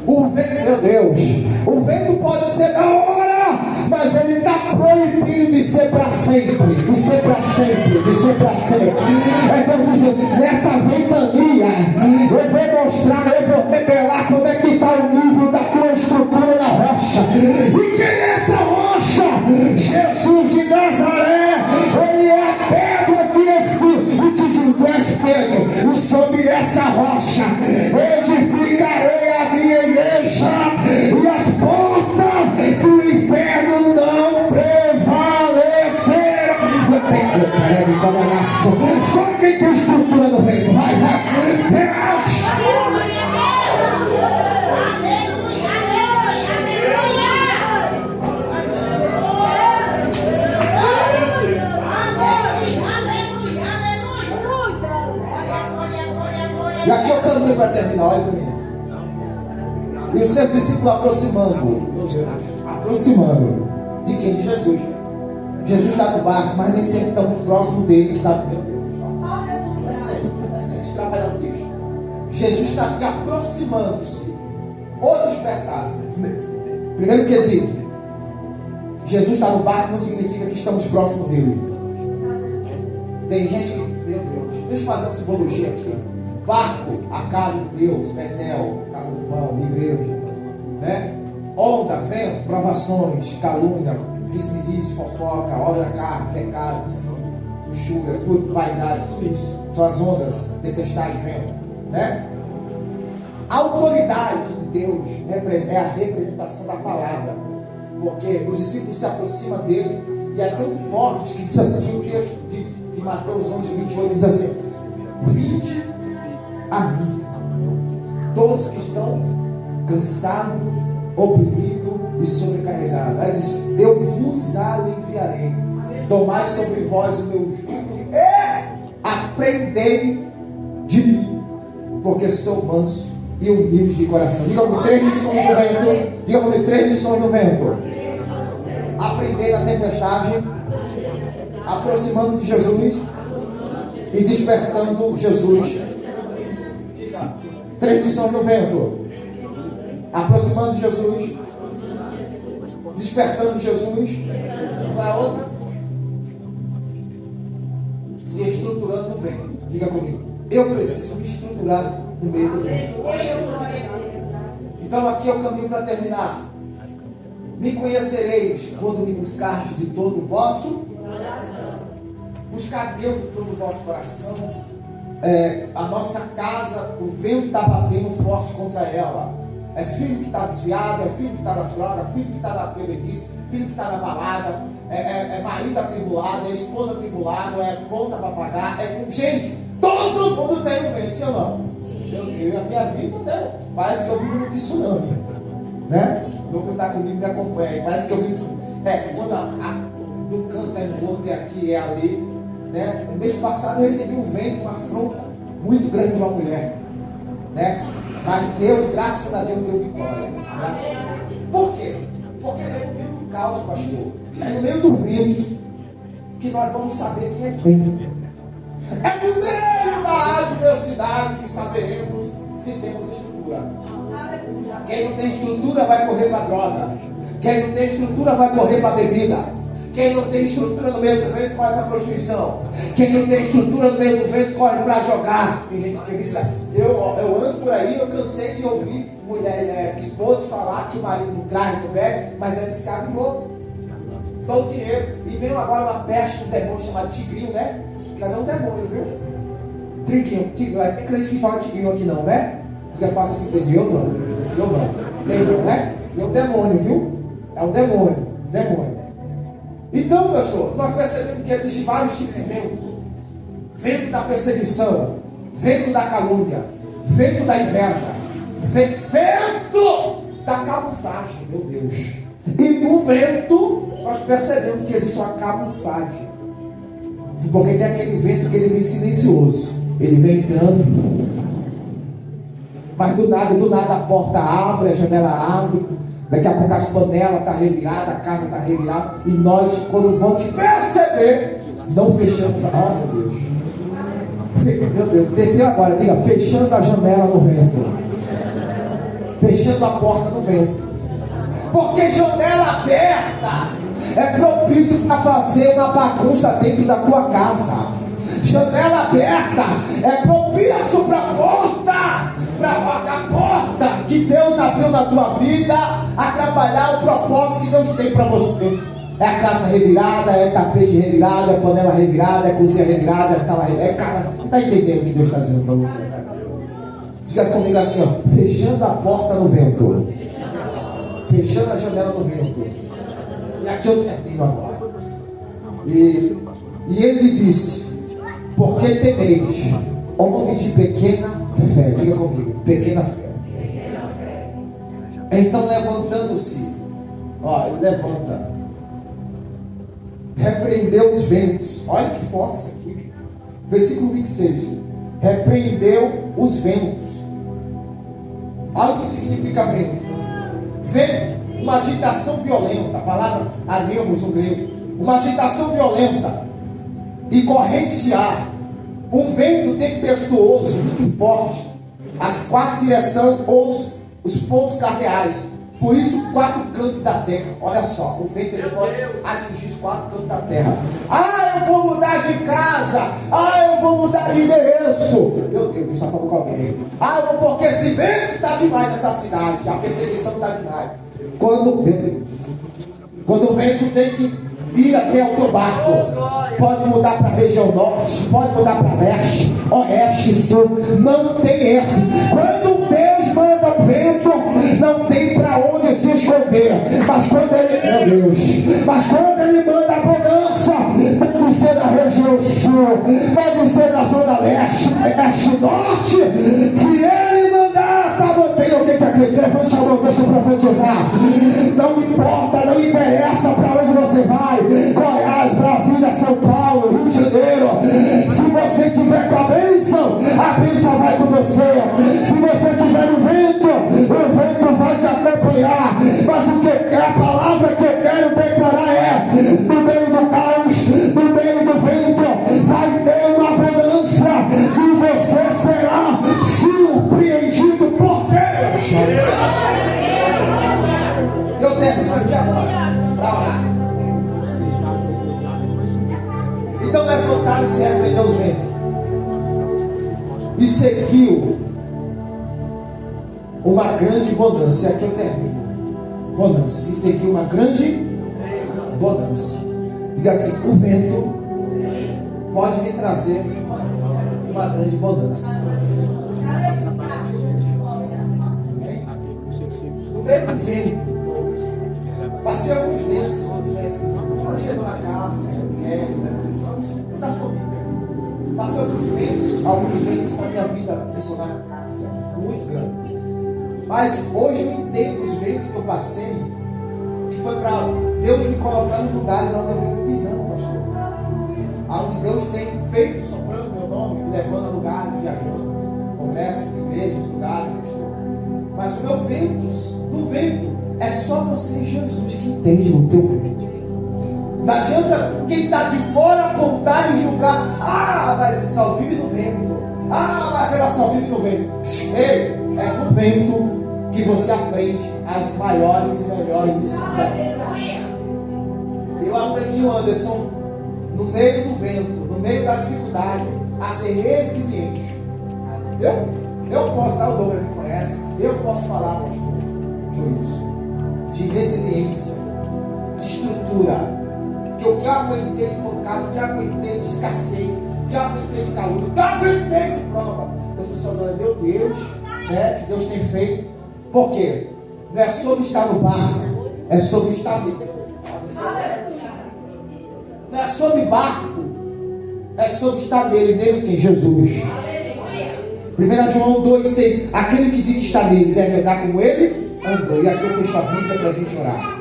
O vento, meu Deus, o vento pode ser da hora, mas ele está proibido de ser para sempre, de ser para sempre, de ser para sempre. Então dizendo, nessa ventania, eu vou mostrar, eu vou revelar como é que está o nível da tua estrutura na rocha. E quem é essa rocha? Jesus de Nazaré. Ele é a pedra que e te digo, tu és Pedro, e sobre essa rocha edificarei a minha igreja, e as portas do inferno não prevalecerão. Eu quero me colocar só quem tem estrutura no vento, vai. E aqui é o caminho para terminar, olha comigo. E o seu discípulo aproximando de quem? De Jesus. Jesus está no barco, mas nem sempre está muito próximo dele. Está... É sério, trabalhar o texto. Jesus está aqui aproximando-se. Ou despertado. Primeiro quesito. Jesus está no barco não significa que estamos próximos dele. Tem gente que, meu Deus, deixa eu fazer uma simbologia aqui. Barco, a casa de Deus, Betel, casa do pão, igreja, né? Onda, vento, provações, calúnia, disse-me-disse, fofoca, obra da carne, pecado, luxúria, tudo, vaidade, tudo isso. São as ondas, tempestade, vento, né? A autoridade de Deus é a representação da palavra, porque os discípulos se aproximam dele e é tão forte que diz assim, o texto de Mateus 11:28 diz assim: vinde a mim, todos que estão cansados, oprimidos e sobrecarregados. Aí diz, eu vos aliviarei, tomai sobre vós o meu jugo e aprendei de mim, porque sou manso e humilde de coração. Diga comigo, 3 lições no vento. Diga comigo, 3 lições no vento. Aprendei na tempestade, aproximando de Jesus e despertando Jesus. 3 lições no vento. Aproximando de Jesus, despertando Jesus. Para outra, se estruturando no vento. Diga comigo, eu preciso me estruturar no meio do vento. Então aqui é o caminho para terminar. Me conhecereis quando me buscardes de todo o vosso coração. Buscar Deus de todo o vosso coração. A nossa casa, o vento está batendo forte contra ela. É filho que está desviado, é filho que está nas drogas, filho que está na bebedice, filho que está na balada, é marido atribulado, é esposa atribulada, é conta para pagar. Gente, todo mundo tem um vento, sim ou não? A minha vida, né? Parece que eu vivo no tsunami, né? Douglas está comigo, me acompanha. Parece que eu vim. Quando um canto é no outro, é aqui, é ali. Né? No mês passado eu recebi um vento, uma afronta muito grande de uma mulher. Né? Mas Deus, graças a Deus, deu vitória. Graças a Deus. Por quê? Porque é no meio do caos, pastor. É no meio do vento que nós vamos saber quem é quem. É no meio da adversidade que saberemos se temos estrutura. Quem não tem estrutura vai correr para a droga. Quem não tem estrutura vai correr para a bebida. Quem não tem estrutura no meio do vento corre para a prostituição. Quem não tem estrutura no meio do vento corre para jogar. Tem gente que diz, eu ando por aí, eu cansei de ouvir esposa falar que o marido não traz, não bebe, mas é viciado em jogo. Todo dinheiro. E veio agora uma peste, um demônio chamado tigrinho, né? Cadê um demônio, viu? Tigrinho. Tem crente que fala tigrinho aqui não, né? Porque faça assim, entendi, eu não. Assim, eu não. Lembra, né? É um demônio, viu? É um demônio. Demônio. Então, pastor, nós percebemos que existem vários tipos de vento. Vento da perseguição, vento da calúnia, vento da inveja, vento da camuflagem, meu Deus. E no vento, nós percebemos que existe uma camuflagem. Porque tem aquele vento que ele vem silencioso. Ele vem entrando. Mas do nada a porta abre, a janela abre. Daqui a pouco as panelas estão reviradas, a casa está revirada. E nós, quando vamos perceber, não fechamos a... Oh, meu Deus. Meu Deus, desceu agora, diga, fechando a janela no vento. Fechando a porta no vento. Porque janela aberta é propício para fazer uma bagunça dentro da tua casa. Janela aberta é propício para a porta que Deus abriu na tua vida, atrapalhar o propósito que Deus tem para você. É a cama revirada, é tapete revirado, é panela revirada, é cozinha revirada, é sala revirada. É cara, você está entendendo o que Deus está dizendo para você? Diga comigo assim, ó, fechando a porta no vento, fechando a janela no vento. E aqui eu termino agora. E ele disse: por que temeis, homem de pequena fé? Diga comigo, pequena fé. Então levantando-se, ele levanta, repreendeu os ventos. Olha que forte isso aqui. Versículo 26. Repreendeu os ventos. Olha o que significa vento. Vento, uma agitação violenta. A palavra anemos no grego. Uma agitação violenta e corrente de ar. Um vento tempestuoso, muito forte. As quatro direções ou os pontos cardeais. Por isso, 4 cantos da terra. Olha só, o vento ele pode atingir os 4 cantos da terra. Eu vou mudar de casa. Eu vou mudar de endereço. Meu Deus, está falando com alguém. Porque esse vento está demais nessa cidade. A perseguição está demais. Quando o vento tem que ir até o teu barco, pode mudar para a região norte, pode mudar para leste, oeste, sul. Não tem esse. Quando Deus manda o vento, não tem para onde se esconder. Mas quando ele manda a bonança, pode ser na região sul, pode ser na zona leste, norte. Se ele mandar, mantenha o que acredita. Levante a mão, deixa eu profetizar. Não importa, não interessa para onde você vai, Goiás, Brasília, São Paulo, Rio de Janeiro. Se você tiver com a bênção vai com você. Se você tiver no vento, o vento vai te acompanhar. Mas o que é a palavra que eu quero declarar é: no meio do caos, no meio do vento, vai ter uma bonança e você será surpreendido por Deus. Eu termino aqui agora para orar. Então levantaram-se e repreendeu os ventos. E seguiu uma grande bonança. E aqui eu termino. Bonança. E seguiu uma grande bonança. Diga assim: o vento pode me trazer uma grande bonança. No meio do vento, passei alguns ventos. Ali na casa, da família. Passei alguns ventos na minha vida missionária, muito grande. Mas hoje eu entendo os ventos que eu passei, que foi para Deus me colocar nos lugares onde eu venho pisando, pastor. Onde Deus tem feito, soprando meu nome, me levando a lugares, viajando, congressos, igrejas, lugares, pastor. Mas o meu vento é só você e Jesus que entende o teu vento. Não adianta quem está de fora apontar e julgar. Ah, mas só vive no vento. Ah, mas ela só vive no vento. Ei, é no vento que você aprende as maiores e melhores lições da vida. Eu aprendi, Anderson, no meio do vento, no meio da dificuldade, a ser resiliente. Eu posso, o Douglas me conhece, eu posso falar, pastor Juiz, de resiliência, de estrutura. Que eu aguentei de pancada, que aguentei de escasseio, que aguentei de calor, que aguentei de prova. As pessoas olham, meu Deus, né, que Deus tem feito. Por quê? Não é sobre estar no barco, é sobre estar nele. Não é sobre barco, é sobre estar nele quem? Jesus. 1 João 2,6. Aquele que vive está nele deve andar como ele andou. E aqui eu fecho a Bíblia para a gente orar.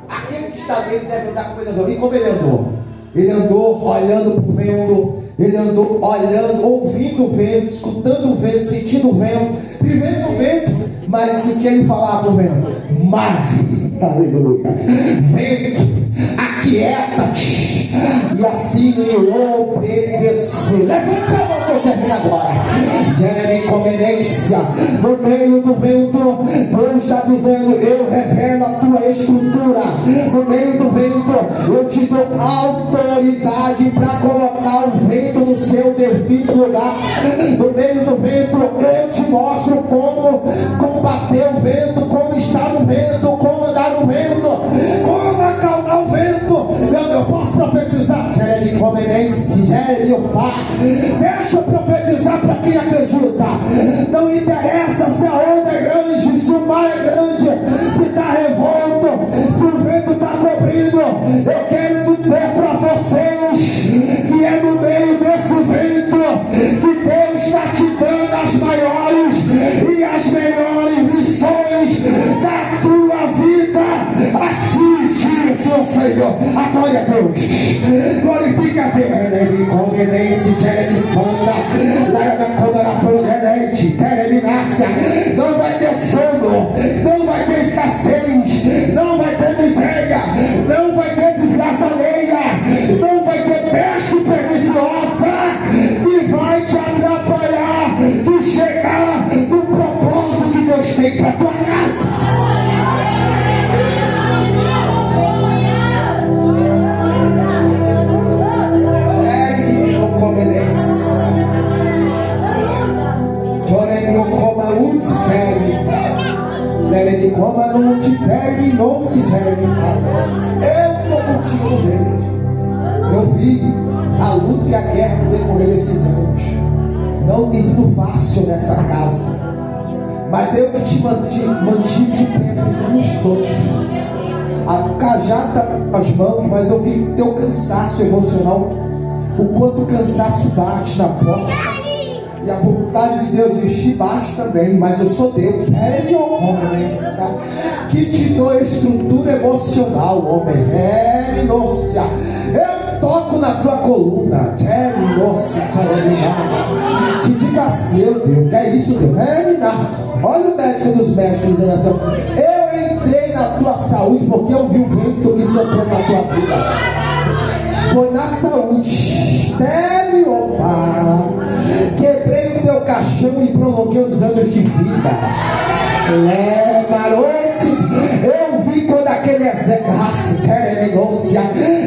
Aquele que está nele deve andar como ele andou. E como ele andou? Ele andou olhando para o vento. Ele andou olhando, ouvindo o vento, escutando o vento, sentindo o vento, vivendo o vento. Mas se quer ele falar para o vento, mar, aleluia, vento, aquieta-te. E assim lhe obedeceu. Levanta a mão que eu termino agora. Gere conveniência. No meio do vento, Deus está dizendo: eu revelo a tua estrutura. No meio do vento, eu te dou autoridade para colocar o vento no seu devido lugar. No meio do vento, eu te mostro como combater o vento, como estar no vento, como andar no vento, como acalmar o vento. Eu posso profetizar, Jeremias Comenense, Jeremias Fá. Deixa eu profetizar para quem acredita. Não interessa se a onda é grande, se o mar é grande, se está revolto, se o vento está cobrindo. Eu quero dizer para vocês que é no meio desse vento que Deus está te dando as maiores e as melhores lições da tua vida. Assim diz o Senhor. Adore a Deus, glorifica a Deus. Ele conveniência, Jeremias Fanda, Lara Câmara Prodenente, Tereminácia. Não vai ter sono, não vai ter escassez, não vai ter miséria, não vai ter desgraça alheia, não vai ter peste perniciosa que vai te atrapalhar de chegar no propósito que Deus tem para tua casa. Ele coma não te terme, não se terme. Eu estou contigo no vento. Eu vi a luta e a guerra no decorrer desses anos. Não tem sido fácil nessa casa, mas eu que te mantive de pé esses anos todos. A cajado está nas mãos, mas eu vi teu cansaço emocional, o quanto o cansaço bate na porta. E a vontade de Deus existe baixo também, mas eu sou Deus, que te dou estrutura emocional, homem. Eu toco na tua coluna, te digo assim, meu Deus, que é isso, Deus? Olha o médico dos médicos dizendo assim: eu entrei na tua saúde porque eu vi o vento que soprou na tua vida. Foi na saúde, quebrei o teu caixão e prolonguei os anos de vida. Eu vi quando aquele exército,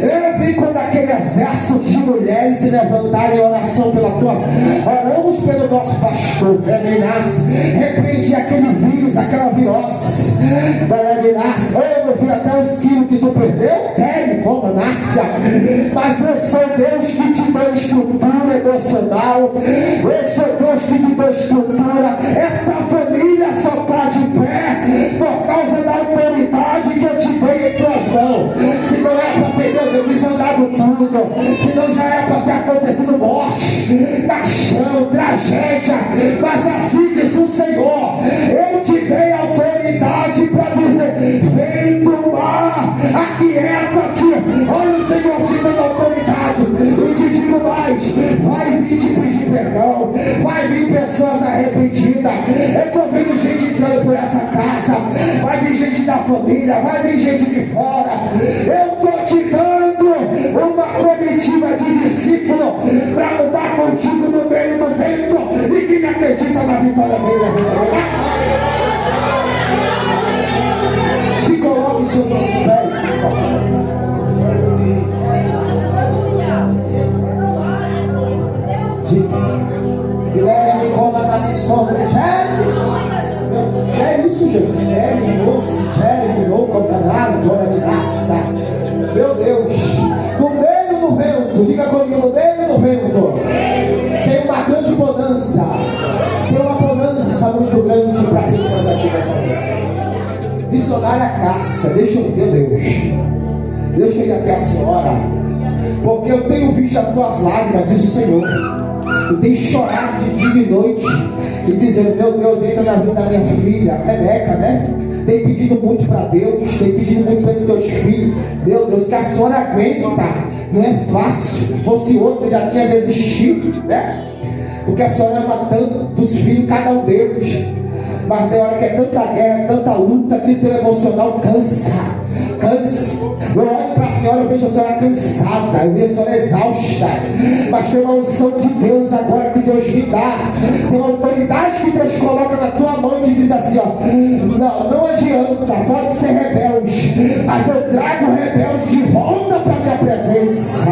eu vi quando aquele exército de mulheres se levantaram em oração pela tua. Oramos pelo nosso pastor, repreendi aquele vírus, aquela virose. Eu vi até os quilos que tu perdeu, mas eu sou Deus que te dá estrutura emocional. Eu sou Deus que te dá estrutura. Essa família só está de pé por causa da autoridade que eu te dei em tuas mãos. Se não é para ter desandado tudo, se não já era para ter acontecido morte, paixão, tragédia, mas assim diz o Senhor: eu te dei família, vai vir gente de fora. Eu estou te dando uma comitiva de discípulo para andar contigo no meio do vento. E quem acredita na vitória dele, se coloque sobre os pés. Leve como na sombra. Que é isso, Jesus? Leve, moço, leve, louco, danado, ora de graça. Meu Deus, no meio do vento, diga comigo, no meio do vento, tem uma grande bonança. Tem uma bonança muito grande para pessoas aqui nessa noite. Missionária Cássia, deixa eu, meu Deus, deixa eu ir até a senhora, porque eu tenho visto as tuas lágrimas, diz o Senhor. Eu tenho chorado de dia e de noite e dizendo, meu Deus, entra na vida da minha filha, Rebeca, né? Tem pedido muito para Deus, tem pedido muito para os teus filhos. Meu Deus, que a senhora aguenta, não é fácil. Se fosse outro, já tinha desistido, né? Porque a senhora ama tanto os filhos, cada um deles. Mas tem hora que é tanta guerra, tanta luta, que o teu emocional cansa. Eu olho para a senhora, eu vejo a senhora cansada, eu vejo a senhora exausta, mas tem uma unção de Deus agora que Deus me dá, tem uma autoridade que Deus coloca na tua mão e te diz assim, ó, não adianta, pode ser rebelde, mas eu trago rebelde de volta para a minha presença.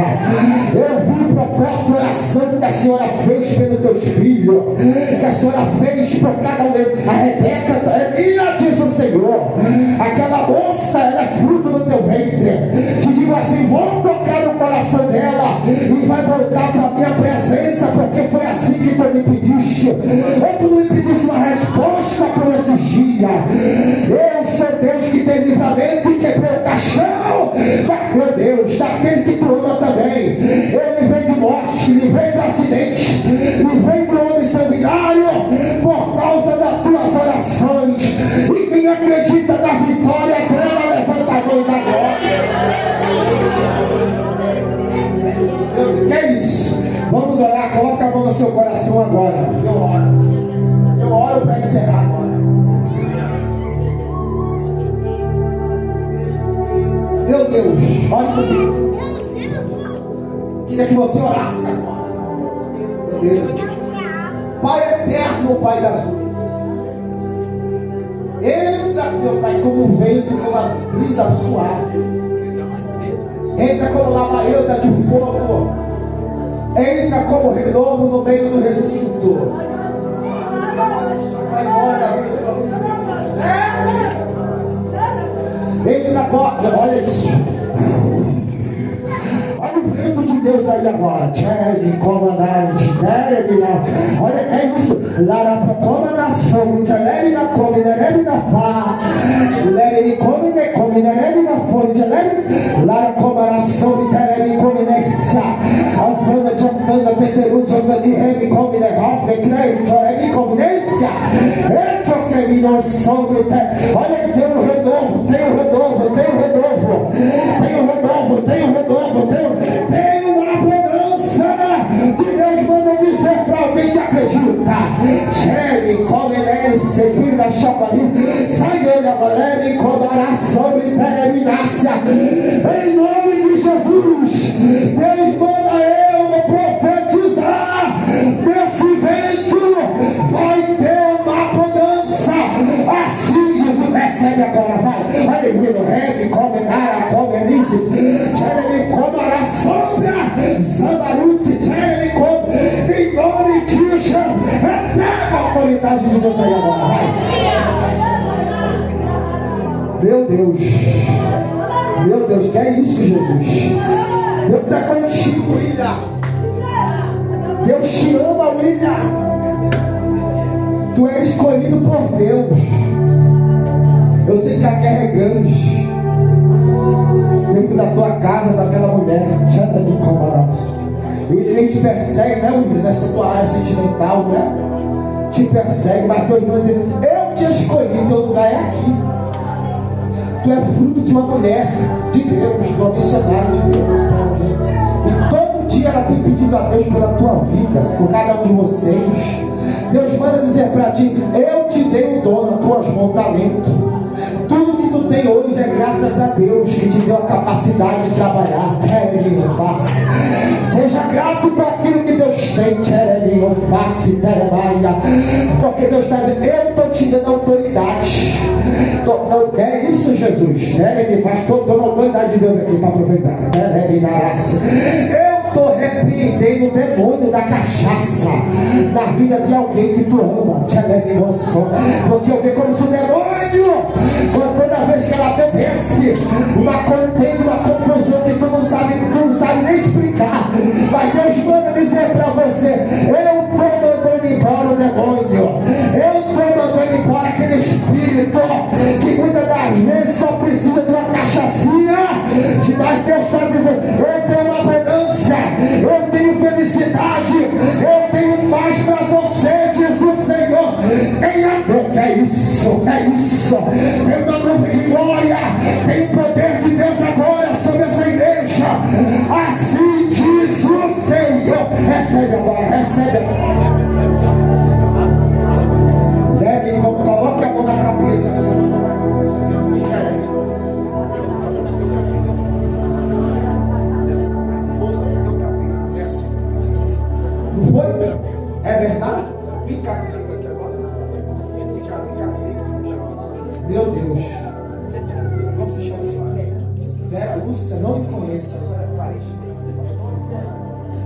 Eu vi o propósito de oração que a senhora fez pelos teus filhos, que a senhora fez por cada um deles. A Rebeca, ela diz o Senhor, aquela moça, ela é fruto do teu ventre. Te digo assim, vou tocar no coração dela e vai voltar para a minha presença, porque foi assim que tu me pediste. Ou tu não me pediste uma resposta por esses dias. Eu sou Deus que tem livramento e quebrou o caixão, meu Deus, daquele que tu ama também. Eu livrei de morte, livrei do acidente, livrei do homem sanguinário por causa das tuas orações. E quem acredita na vitória dela, levanta a mão da glória. Que é isso? Vamos orar, coloca a mão no seu coração agora. Eu oro para encerrar agora. Meu Deus, olha comigo. Queria que você orasse agora. Meu Deus, Pai eterno, Pai das luzes, entra, meu Pai, como vento, como a brisa suave. Entra como labareda de fogo. Entra como renovo no meio do recinto. Vai embora, entra agora, olha isso. Olha o vento de Deus aí agora. Tchê, comandante, olha, é isso. Lara toma na sombra, leve na come, leve na pá, leve come, leve na fonte, leve, lara coma na sombra, leve come nessa, a zona de andanda, peteru, de andanda, leve come, leve, creio, leve come nessa, entra que me não sombra, olha, tem um renovo, tem uma bonança de Deus, manda dizer para alguém que acredita. Chame, come nesse, espírito da chocolate, sai dele agora, leve, comará sobre terminácia. Em nome de Jesus, Deus manda eu profetizar. Nesse vento vai ter uma bonança. Assim Jesus recebe agora, vai. Aleluia, rebe, come nara, come nisso. Chame, comará sombra, Zambarute, chame, come. Em nome de Jesus, recebe a autoridade de Deus aí agora, vai. Meu Deus, que é isso, Jesus? Deus é contigo, William. Deus te ama, William. Tu és escolhido por Deus. Eu sei que a guerra é grande dentro da tua casa, daquela mulher. O inimigo te persegue, né, William? Nessa tua área sentimental, né? Te persegue, mas Deus vai dizer: eu te escolhi, teu lugar é aqui. Tu é fruto de uma mulher de Deus, de uma missionária de Deus. E todo dia ela tem pedido a Deus pela tua vida, por cada um de vocês. Deus manda dizer para ti: eu te dei o dom nas tuas mãos, talento. Tudo que tu tem hoje é graças a Deus que te deu a capacidade de trabalhar. Seja grato por aquilo que Deus tem. Porque Deus está dizendo: eu estou te dando autoridade. É isso, Jesus. Estou dando autoridade de Deus aqui para profetizar. Eu estou repreendendo o demônio da cachaça na vida de alguém que tu ama. Porque eu vejo como se o demônio, toda vez que ela bebesse, uma contenda, uma confusão que tu não sabe nem explicar. Mas Deus manda dizer para você: eu estou mandando embora o demônio. Eu estou mandando embora aquele espírito que muitas das vezes só precisa de uma cachaçinha. Mas Deus está dizendo: eu tenho uma abundância, eu tenho felicidade, eu tenho paz para você, diz o Senhor. Que é isso? Que é isso? Tem uma nuvem de glória, tem o poder de Deus agora sobre essa igreja. Assim diz o Senhor. Recebe agora, recebe. Leve, coloque a mão na cabeça, Senhor. Não foi? É verdade? Pica comigo aqui agora. Pica comigo. Meu Deus. Como se chama a senhora? Vera Lúcia, não me conheço. A senhora é parente.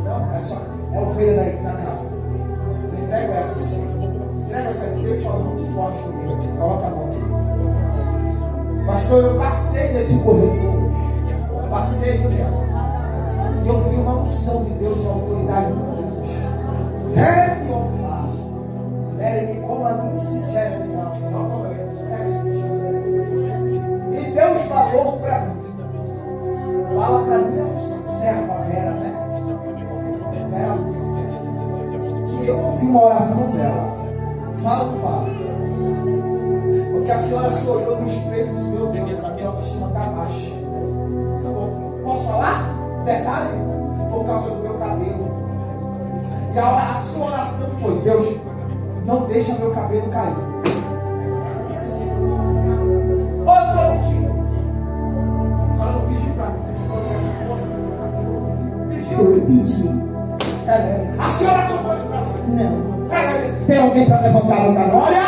Não, é só. É ovelha da casa. Eu entrego essa. Entrega essa aqui. Ele falou muito forte comigo aqui. Coloca a mão aqui. Pastor, eu passei nesse corredor. Passei, e eu vi uma unção de Deus, uma autoridade muito grande. E Deus falou para mim, fala para minha serva Vera, né? Vera Lúcia, que eu ouvi uma oração dela. Fala ou não fala? Porque a senhora se olhou no espelho e disse: meu Deus, a minha autoestima está baixa. Posso falar? Detalhe? Por causa do meu cabelo. E a sua oração foi: Deus, não deixa meu cabelo cair. Ô, Claudinho, a senhora não pediu para mim que quando essa moça pediu? Eu pedi. A senhora tocou isso para mim? Não. Tem alguém para levantar a mão da glória?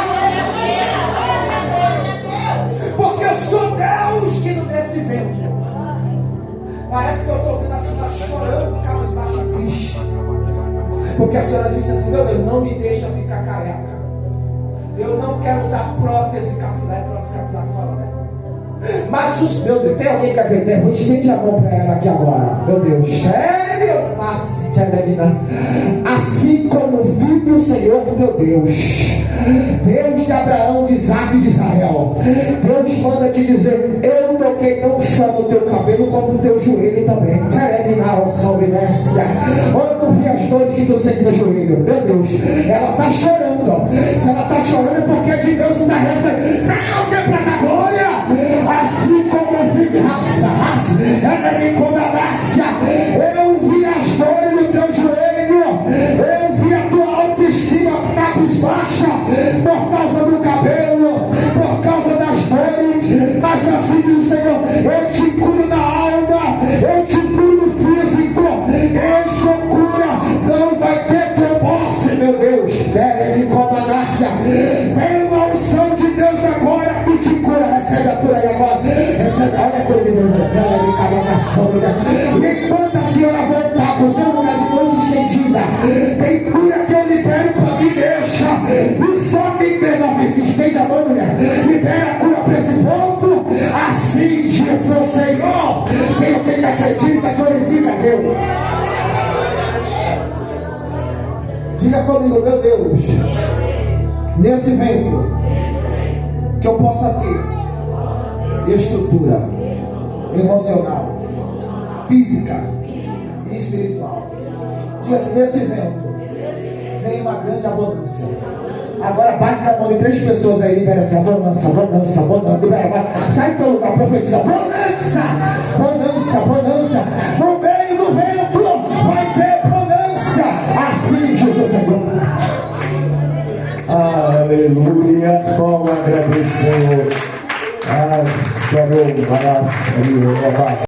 Porque eu sou Deus que não desse vento. Parece que eu estou ouvindo a senhora chorando por causa da baixa triste. Porque a senhora disse assim: meu Deus, não me deixa ficar careca. Eu não quero usar prótese capilar. É prótese capilar que fala, né? Mas meu Deus, tem alguém que acredita? Vou estender a mão para ela aqui agora. Meu Deus, sério? Assim como vive o Senhor teu Deus, Deus de Abraão, de Isaac e de Israel, Deus manda te dizer: eu toquei não só no teu cabelo, como no teu joelho também. Eu não vi as dores que tu sente no joelho. Meu Deus, ela está chorando. Se ela está chorando é porque é de Deus, não está recebendo. Tem alguém para dar glória? Assim como vive raça, ela me condenasse. Eu vi as dores no teu joelho, eu vi a tua autoestima baixa por causa do cabelo, por causa das dores. Mas assim diz o Senhor: eu te curo da alma, eu te curo no físico, eu sou cura, não vai ter trombose, meu Deus. Me comandácia. Tem uma unção de Deus agora que te cura. Recebe a cura aí agora. Recebe, olha a cura de Deus. E enquanto a senhora voltar para o seu lugar de mãos estendida, tem cura que eu libero para mim, deixa. E só quem tem na vida, estende a mão, mulher, libera a cura para esse povo. Assim diz o Senhor. Tem alguém que acredita, glorifica a Deus. Diga comigo: meu Deus, nesse vento que eu possa ter estrutura emocional, física e espiritual. Diga que nesse vento vem uma grande abundância. Agora bate na mão de 3 pessoas aí, libera assim: abundância, abundância, abundância, libera, vai. Sai do teu lugar, profetiza: bonança, bonança, bonança. No meio do vento vai ter bonança. Assim diz o Senhor. Aleluia. Como agradecer. Quero